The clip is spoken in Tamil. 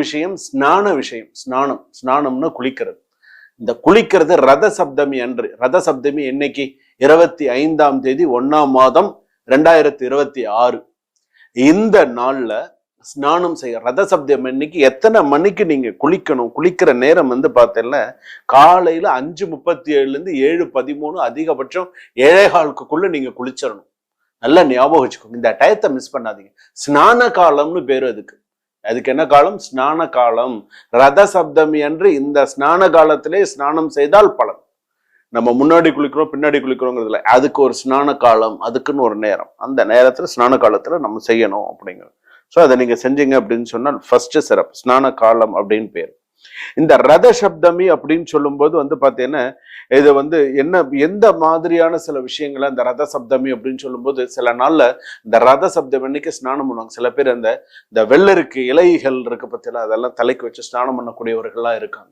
விஷயம் ஸ்நான விஷயம். ஸ்நானம்னு குளிக்கிறது. இந்த குளிக்கிறது ரத சப்தமி அன்று. ரத சப்தமி என்னைக்கு? 25ஆம் தேதி 1ஆம் மாதம் 2026. இந்த நாள்ல ஸ்நானம் செய்ய ரத சப்தமி அன்னைக்கு எத்தனை மணிக்கு நீங்க குளிக்கணும்? குளிக்கிற நேரம் பார்த்தீங்கன்னா காலையில 5:37 7:13, அதிகபட்சம் 7:15க்குள்ள நீங்க குளிச்சிடணும். நல்லா ஞாபகம் வச்சுக்கோங்க, இந்த டயத்தை மிஸ் பண்ணாதீங்க. ஸ்நான காலம்னு பேரு அதுக்கு என்ன காலம்? ஸ்நான காலம். ரத சப்தமி அன்று இந்த ஸ்நான காலத்திலே ஸ்நானம் செய்தால் பலன். நம்ம முன்னாடி குளிக்கிறோம் பின்னாடி குளிக்கிறோங்கிறதுல அதுக்கு ஒரு ஸ்நான காலம், அதுக்குன்னு ஒரு நேரம். அந்த நேரத்துல ஸ்நான காலத்துல நம்ம செய்யணும் அப்படிங்கிறது. ஸோ அதை நீங்க செஞ்சீங்க அப்படின்னு சொன்னால் ஃபர்ஸ்ட் சிறப்பு. ஸ்நான காலம் அப்படின்னு பேர். இந்த ரத சப்தமி அப்படின்னு சொல்லும்போது பாத்தீங்கன்னா இது எந்த மாதிரியான சில விஷயங்களை அந்த ரத சப்தமி அப்படின்னு சொல்லும்போது, சில நாள்ல இந்த ரத சப்தமி அன்னைக்கு ஸ்நானம் பண்ணுவாங்க. சில பேர் இந்த வெள்ளருக்கு இலைகள் இருக்கு பத்தியில அதெல்லாம் தலைக்கு வச்சு ஸ்நானம் பண்ணக்கூடியவர்கள்லாம் இருக்காங்க.